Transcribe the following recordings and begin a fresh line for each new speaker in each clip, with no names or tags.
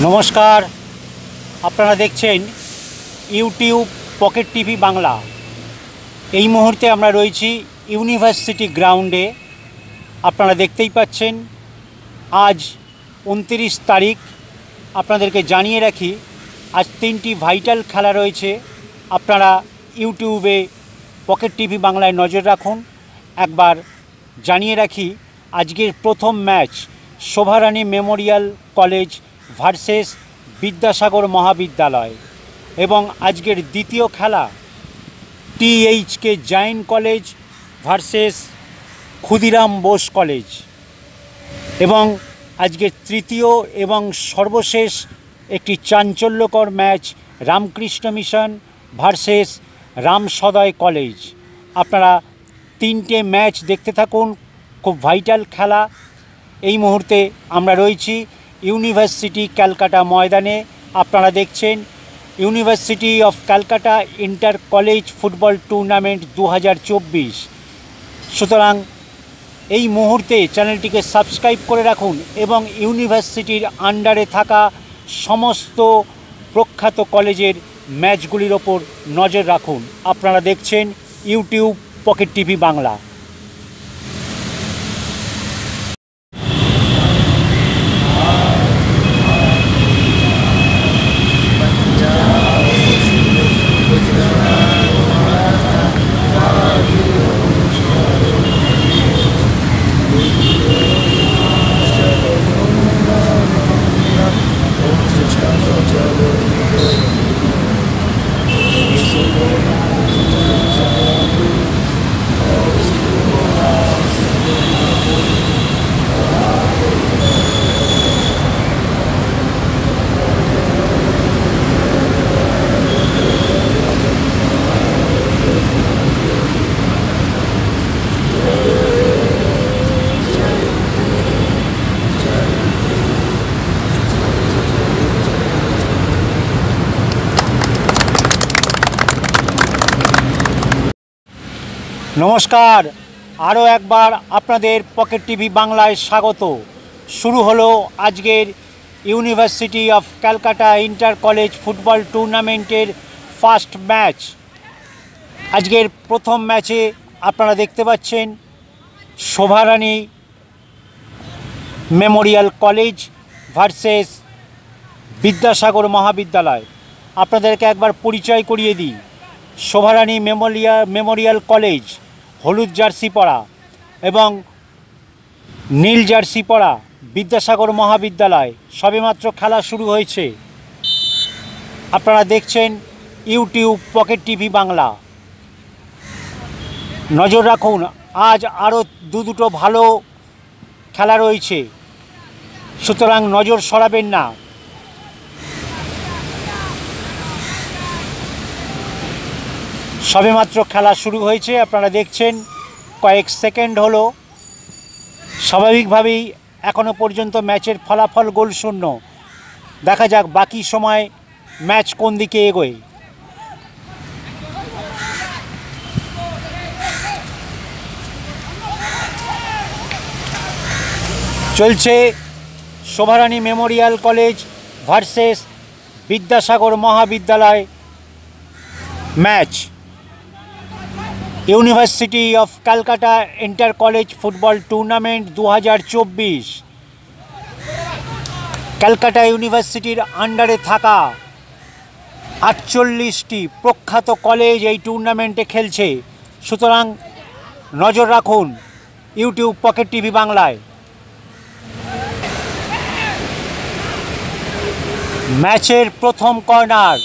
नमस्कार আপনারা দেখছেন ইউটিউব পকেট টিভি বাংলা। এই মুহূর্তে আমরা রয়েছি ইউনিভার্সিটি গ্রাউন্ডে। আপনারা দেখতেই পাচ্ছেন আজ 29 তারিখ। আপনাদেরকে জানিয়ে রাখি আজ 3টি ভাইটাল খেলা রয়েছে। আপনারা ইউটিউবে পকেট টিভি বাংলায় নজর রাখুন। একবার জানিয়ে রাখি আজকের প্রথম match Sovarani Memorial College versus Vidyasagar Mahavidyalaya এবং আজকের দ্বিতীয় খেলা THK Jain College versus Khudiram Bose College এবং আজকের তৃতীয় এবং সর্বশেষ একটি চাঞ্চল্যকর match Ramakrishna Mission versus Ramsaday College. আপনারা 3টে ম্যাচ দেখতে থাকুন, খুব ভাইটাল খেলা। এই মুহূর্তে আমরা রয়েছি ইউনিভার্সিটি ক্যালকাটা ময়দানে। আপনারা দেখছেন university of Calcutta inter college football tournament 2024। সুতরাং এই মুহূর্তে চ্যানেলটিকে সাবস্ক্রাইব করে রাখুন এবং ইউনিভার্সিটির আন্ডারে থাকা সমস্ত প্রখ্যাত কলেজের ম্যাচগুলির ওপর নজর রাখুন। আপনারা দেখছেন ইউটিউব পকেট টিভি বাংলা। নমস্কার, আরও একবার আপনাদের পকেট টিভি বাংলায় স্বাগত। শুরু হলো আজকের university of Calcutta inter college football টুর্নামেন্টের ফার্স্ট ম্যাচ। আজকের প্রথম ম্যাচে আপনারা দেখতে পাচ্ছেন Shobharani Memorial College versus Vidyasagar মহাবিদ্যালয়। আপনাদেরকে একবার পরিচয় করিয়ে দিই। শোভারানী মেমোরিয়াল কলেজ হলুদ জার্সি পরা এবং নীল জার্সি পরা বিদ্যাসাগর মহাবিদ্যালয় সবেমাত্র খেলা শুরু হয়েছে। আপনারা দেখছেন ইউটিউব পকেট টিভি বাংলা। নজর রাখুন, আজ আরও দুটো ভালো খেলা রয়েছে, সুতরাং নজর সরাবেন না। সবেমাত্র খেলা শুরু হয়েছে, আপনারা দেখছেন কয়েক সেকেন্ড হলো। স্বাভাবিকভাবেই এখনও পর্যন্ত ম্যাচের ফলাফল গোলশূন্য। দেখা যাক বাকি সময় ম্যাচ কোন দিকে এগোয়। চলছে Shobharani Memorial College versus Vidyasagar Mahavidyalaya match. University of Calcutta inter college football tournament 2024। Calcutta ইউনিভার্সিটির আন্ডারে থাকা 48টি প্রখ্যাত কলেজ এই টুর্নামেন্টে খেলছে। সুতরাং নজর রাখুন ইউটিউব পকেট টিভি বাংলায়। ম্যাচের প্রথম কর্নার।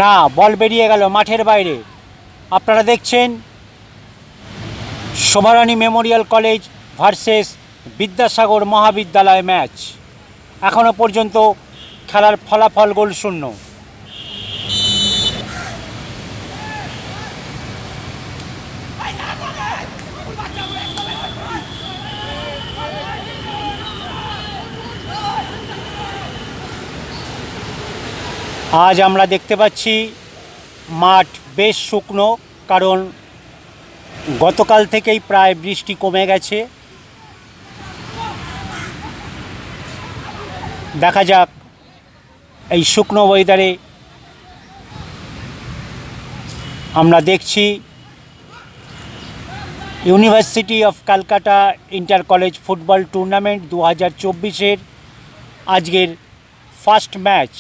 না, বল বেরিয়ে গেল মাঠের বাইরে। আপনারা দেখছেন Shobharani Memorial College versus Vidyasagar Mahavidyalaya match. এখনও পর্যন্ত খেলার ফলাফল গোলশূন্য। আজ আমরা দেখতে পাচ্ছি মাঠ বেশ শুকনো, কারণ গতকাল থেকেই প্রায় বৃষ্টি কমে গেছে। দেখা যাক এই শুকনো ওয়েদারে আমরা দেখছি University of Calcutta inter college football tournament 2024-এর আজকের ফার্স্ট ম্যাচ।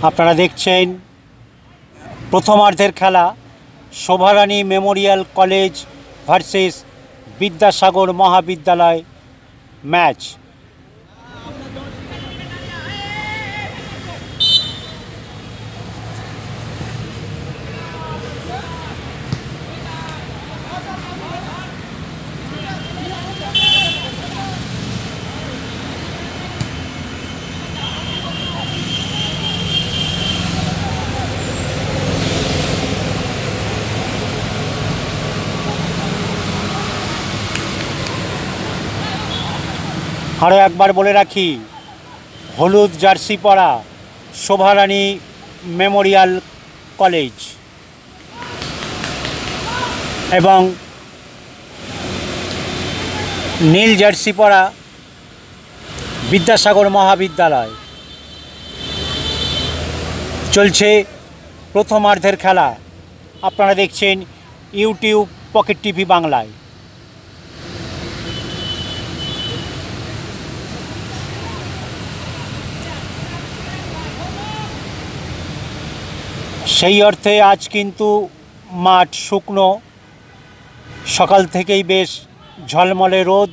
আপনারা দেখছেন প্রথমার্ধের খেলা, Sovarani Memorial College versus Vidyasagar Mahavidyalaya match. আরও একবার বলে রাখি, হলুদ জার্সি পরা শোভারানী মেমোরিয়াল কলেজ এবং নীল জার্সি পরা বিদ্যাসাগর মহাবিদ্যালয়। চলছে প্রথমার্ধের খেলা। আপনারা দেখছেন ইউটিউব পকেট টিভি বাংলায়। সেই অর্থে আজ কিন্তু মাঠ শুকনো, সকাল থেকেই বেশ ঝলমলে রোদ।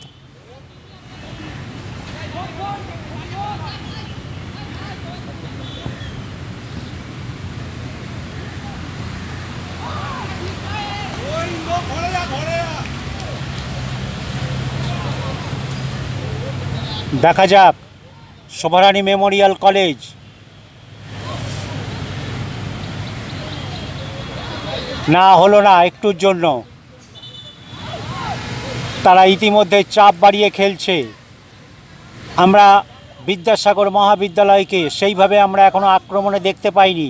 দেখা যাক শোভারানী মেমোরিয়াল কলেজ না হলো না একটুর জন্য, তারা ইতিমধ্যে চাপ বাড়িয়ে খেলছে। আমরা বিদ্যাসাগর মহাবিদ্যালয়কে সেইভাবে আমরা এখনও আক্রমণে দেখতে পাইনি।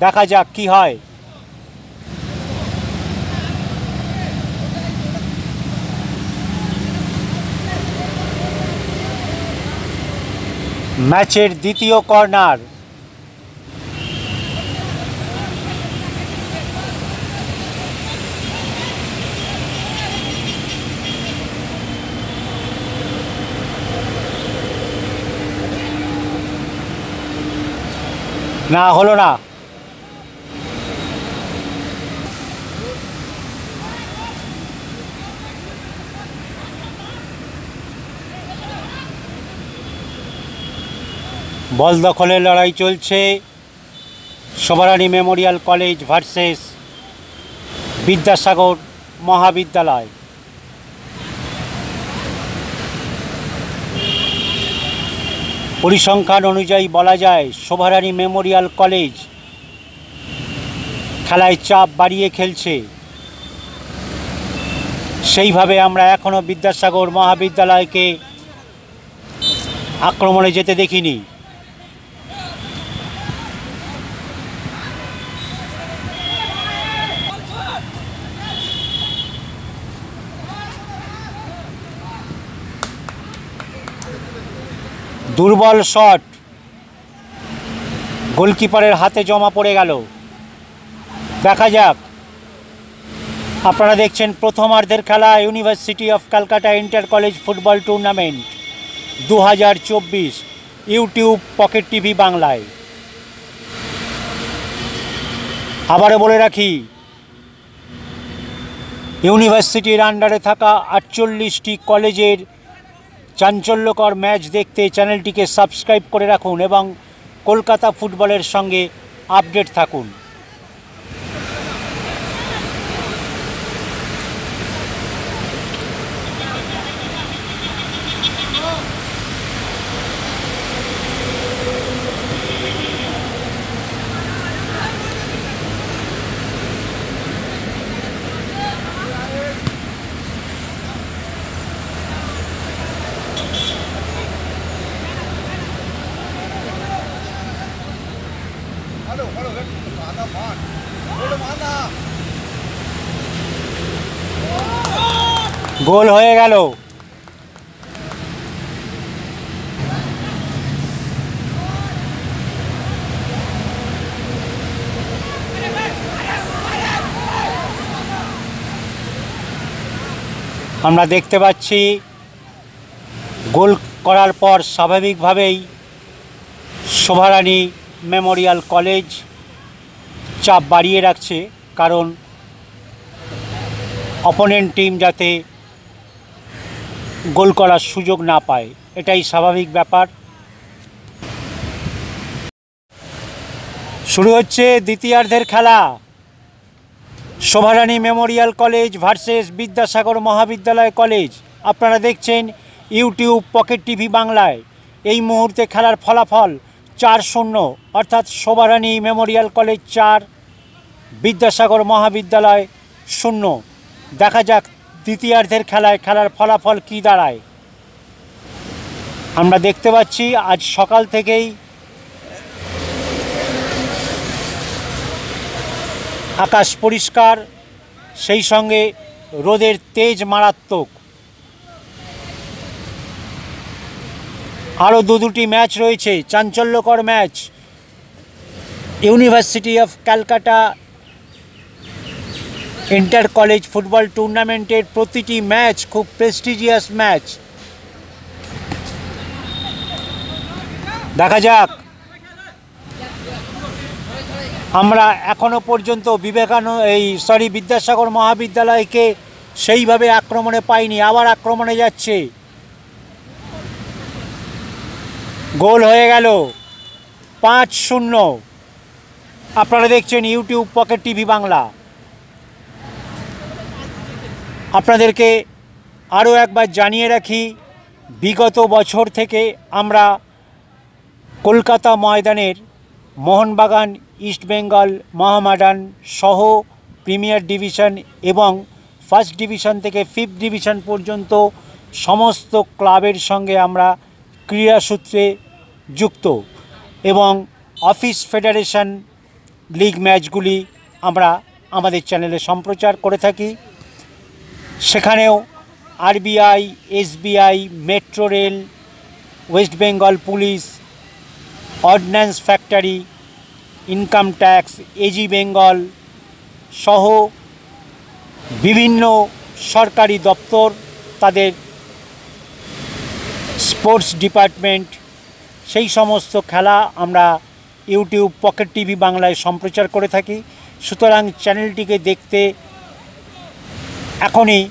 দেখা যাক কি হয়। ম্যাচের দ্বিতীয় কর্নার। না হলো না। বল দখলের লড়াই চলছে, Shobharani Memorial College versus Vidyasagar মহাবিদ্যালয়। পরিসংখ্যান অনুযায়ী বলা যায় শোভারানী মেমোরিয়াল কলেজ খেলায় চাপ বাড়িয়ে খেলছে। সেইভাবে আমরা এখনও বিদ্যাসাগর মহাবিদ্যালয়কে আক্রমণে যেতে দেখিনি। দুর্বল শট, গোলকিপারের হাতে জমা পড়ে গেল। দেখা যাক। আপনারা দেখছেন প্রথমার্ধের খেলা, university of Calcutta inter college football tournament 2024 YouTube Pocket TV বাংলায়। আবারও বলে রাখি, ইউনিভার্সিটির আন্ডারে থাকা 48টি কলেজের চাঞ্চল্যকর ম্যাচ দেখতে চ্যানেলটিকে সাবস্ক্রাইব করে রাখুন এবং কলকাতা ফুটবলের সঙ্গে আপডেট থাকুন। গোল হয়ে গেল। আমরা দেখতে পাচ্ছি গোল করার পর স্বাভাবিকভাবেই শোভারানী মেমোরিয়াল কলেজ চাপ বাড়িয়ে রাখছে, কারণ অপোনেন্ট টিম যাতে গোল করার সুযোগ না পায়, এটাই স্বাভাবিক ব্যাপার। শুরু হচ্ছে দ্বিতীয়ার্ধের খেলা। Sovarani Memorial College versus Vidyasagar মহাবিদ্যালয় কলেজ। আপনারা দেখছেন ইউটিউব পকেট টিভি বাংলায়। এই মুহূর্তে খেলার ফলাফল 4-0, অর্থাৎ শোভারানী মেমোরিয়াল কলেজ 4, বিদ্যাসাগর মহাবিদ্যালয় 0। দেখা যাক দ্বিতীয়ার্ধের খেলার ফলাফল কী দাঁড়ায়। আমরা দেখতে পাচ্ছি আজ সকাল থেকেই আকাশ পরিষ্কার, সেই সঙ্গে রোদের তেজ মারাত্মক। আরও দুটি ম্যাচ রয়েছে, চাঞ্চল্যকর match. University of Calcutta inter college football টুর্নামেন্টের প্রতিটি ম্যাচ খুব প্রেস্টিজিয়াস ম্যাচ। দেখা যাক। আমরা এখনও পর্যন্ত বিদ্যাসাগর মহাবিদ্যালয়কে সেইভাবে আক্রমণে পাইনি, আবার আক্রমণে যাচ্ছে। গোল হয়ে গেল 5-0। আপনারা দেখছেন ইউটিউব পকেট টিভি বাংলা। আপনাদেরকে আরও একবার জানিয়ে রাখি, বিগত বছর থেকে আমরা কলকাতা ময়দানের মোহনবাগান, ইস্টবেঙ্গল, মোহামেডান সহ প্রিমিয়ার ডিভিশন এবং ফার্স্ট ডিভিশন থেকে 5th ডিভিশন পর্যন্ত সমস্ত ক্লাবের সঙ্গে আমরা ক্রীড়াসূত্রে যুক্ত, এবং অফিস ফেডারেশন লিগ ম্যাচগুলি আমরা আমাদের চ্যানেলে সম্প্রচার করে থাকি। সেখানেও RBI, SBI, metro rail, West Bengal police, ordinance factory, income tax, AG Bengal সহ বিভিন্ন সরকারি দপ্তর, তাদের স্পোর্টস ডিপার্টমেন্ট, সেই সমস্ত খেলা আমরা ইউটিউব পকেট টিভি বাংলায় সম্প্রচার করে থাকি। সুতরাং চ্যানেলটিকে দেখতে এখনই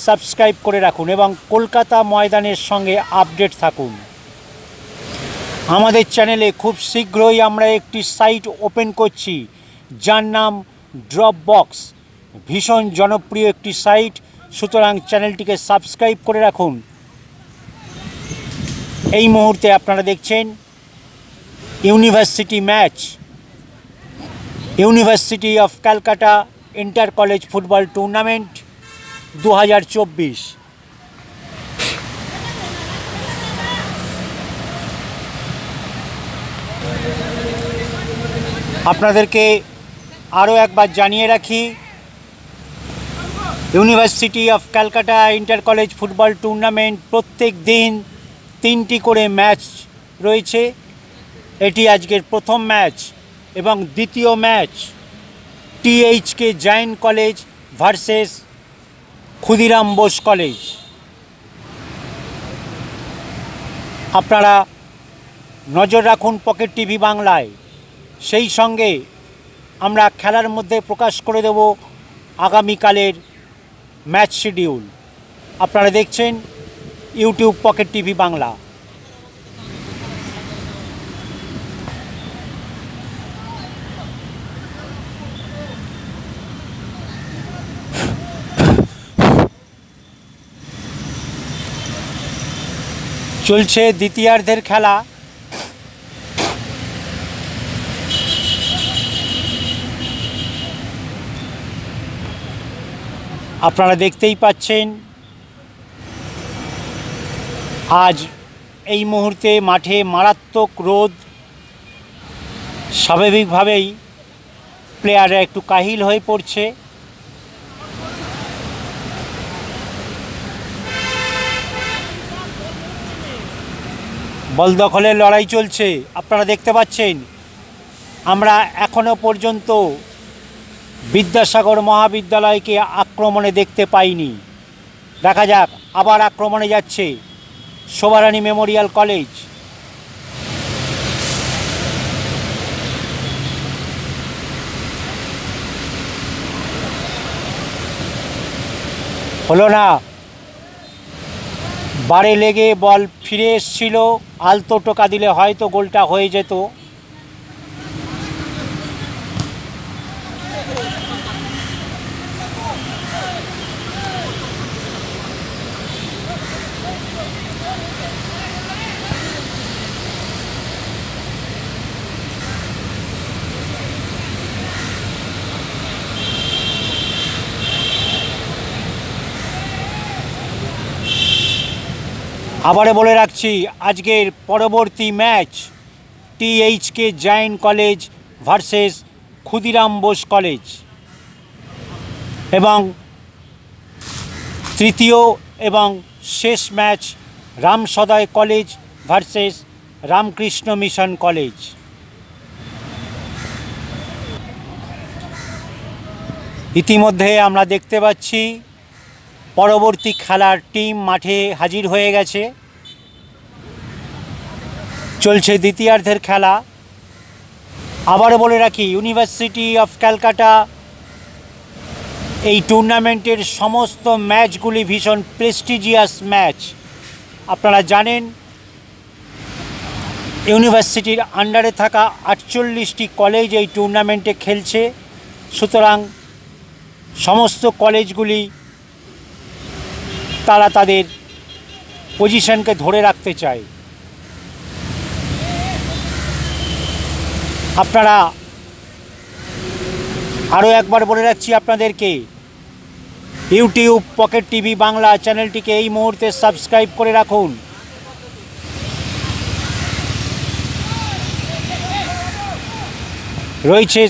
সাবস্ক্রাইব করে রাখুন এবং কলকাতা ময়দানের সঙ্গে আপডেট থাকুন। আমাদের চ্যানেলে খুব শীঘ্রই আমরা একটি সাইট ওপেন করছি, যার নাম ড্রপবক্স। ভীষণ জনপ্রিয় একটি সাইট, সুতরাং চ্যানেলটিকে সাবস্ক্রাইব করে রাখুন। এই মুহূর্তে আপনারা দেখছেন university match, university of Calcutta inter college football tournament 2024। আপনাদেরকে আরও একবার জানিয়ে রাখি, university of Calcutta inter college football tournament প্রত্যেক দিন 3টি করে ম্যাচ রয়েছে। এটি আজকের প্রথম ম্যাচ, এবং দ্বিতীয় match THK Jain College versus Khudiram Bose College. আপনারা নজর রাখুন পকেট টিভি বাংলায়। সেই সঙ্গে আমরা খেলার মধ্যে প্রকাশ করে দেব আগামীকালের ম্যাচ শিডিউল। আপনারা দেখছেন ইউটিউব পকেট টিভি বাংলা। চলছে দ্বিতীয়ার্ধের খেলা। আপনারা দেখতেই পাচ্ছেন আজ এই মুহূর্তে মাঠে মারাত্মক রোদ, স্বাভাবিকভাবেই প্লেয়াররা একটু কাহিল হয়ে পড়ছে। বল দখলের লড়াই চলছে, আপনারা দেখতে পাচ্ছেন। আমরা এখনো পর্যন্ত বিদ্যাসাগর মহাবিদ্যালয়কে আক্রমণে দেখতে পাইনি। দেখা যাক, আবার আক্রমণে যাচ্ছে শোভারানী মেমোরিয়াল কলেজ। হলো না, বারে লেগে বল ফিরে এসছিল। আলতো টোকা দিলে হয়তো গোলটা হয়ে যেত। আবারে বলে রাখছি, আজকের পরবর্তী match THK Jain College versus Khudiram Bose College, এবং তৃতীয় এবং শেষ match Ramsaday college versus Ramakrishna mission college. ইতিমধ্যে আমরা দেখতে পাচ্ছি পরবর্তী খেলার টিম মাঠে হাজির হয়ে গেছে। চলছে দ্বিতীয়ার্ধের খেলা। আবারও বলে রাখি, ইউনিভার্সিটি অফ ক্যালকাটা এই টুর্নামেন্টের সমস্ত ম্যাচগুলি ভীষণ প্রেস্টিজিয়াস ম্যাচ। আপনারা জানেন, ইউনিভার্সিটির আন্ডারে থাকা 48টি কলেজ এই টুর্নামেন্টে খেলছে। সুতরাং সমস্ত কলেজগুলি তারা তাদের পজিশনকে ধরে রাখতে চায়। আপনারা আরও একবার বলে রাখছি আপনাদেরকে, ইউটিউব পকেট টিভি বাংলা চ্যানেলটিকে এই মুহূর্তে সাবস্ক্রাইব করে রাখুন। রয়েছে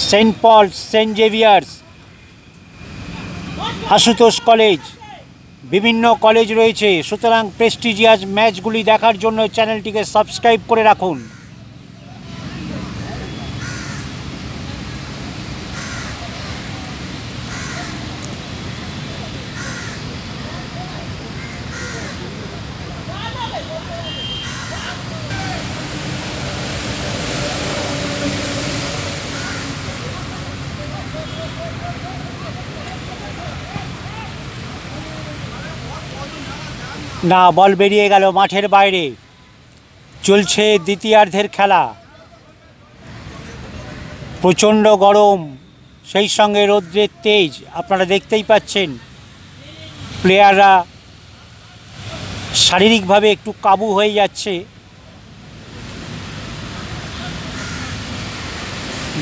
Saint Paul's, Saint Xavier's, Ashutosh College, বিভিন্ন কলেজ রয়েছে। সুতরাং প্রেস্টিজিয়াস ম্যাচগুলি দেখার জন্য চ্যানেলটিকে সাবস্ক্রাইব করে রাখুন। না, বল বেরিয়ে গেল মাঠের বাইরে। চলছে দ্বিতীয়ার্ধের খেলা। প্রচণ্ড গরম, সেই সঙ্গে রৌদ্রের তেজ আপনারা দেখতেই পাচ্ছেন। প্লেয়াররা শারীরিকভাবে একটু কাবু হয়ে যাচ্ছে।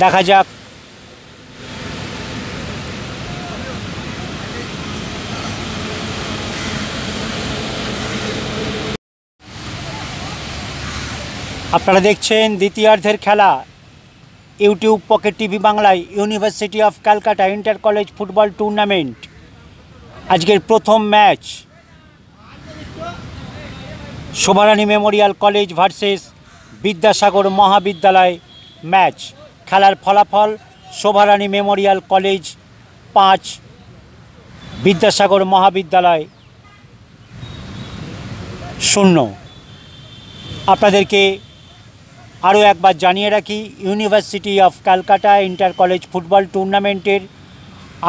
দেখা যাক। আপনারা দেখছেন দ্বিতীয়ার্ধের খেলা ইউটিউব পকেট টিভি বাংলায়, University of Calcutta inter college football tournament. আজকের প্রথম match Sovarani Memorial College versus Vidyasagar Mahavidyalaya match. খেলার ফলাফল: শোভারানী মেমোরিয়াল কলেজ 5, বিদ্যাসাগর মহাবিদ্যালয় 0। আপনাদেরকে আরও একবার জানিয়ে রাখি, university of Calcutta inter college football টুর্নামেন্টের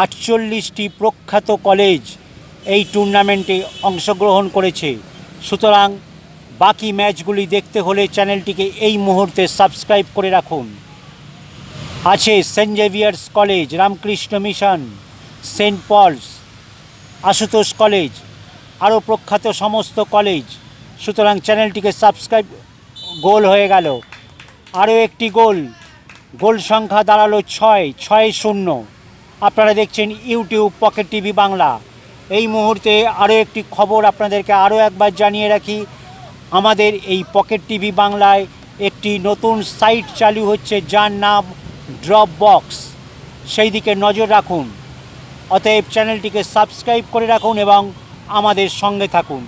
48টি প্রখ্যাত কলেজ এই টুর্নামেন্টে অংশগ্রহণ করেছে। সুতরাং বাকি ম্যাচগুলি দেখতে হলে চ্যানেলটিকে এই মুহূর্তে সাবস্ক্রাইব করে রাখুন। আছে Saint Xavier's College, Ramakrishna Mission, Saint Paul's, Ashutosh College, আরও প্রখ্যাত সমস্ত কলেজ। সুতরাং চ্যানেলটিকে সাবস্ক্রাইব। গোল হয়ে গেল, আরও একটি গোল সংখ্যা দাঁড়ালো 6-0। আপনারা দেখছেন ইউটিউব পকেট টিভি বাংলা। এই মুহূর্তে আরও একটি খবর আপনাদেরকে আরও একবার জানিয়ে রাখি, আমাদের এই পকেট টিভি বাংলায় একটি নতুন সাইট চালু হচ্ছে যার নাম ড্রপ বক্স, সেই দিকে নজর রাখুন। অতএব চ্যানেলটিকে সাবস্ক্রাইব করে রাখুন এবং আমাদের সঙ্গে থাকুন।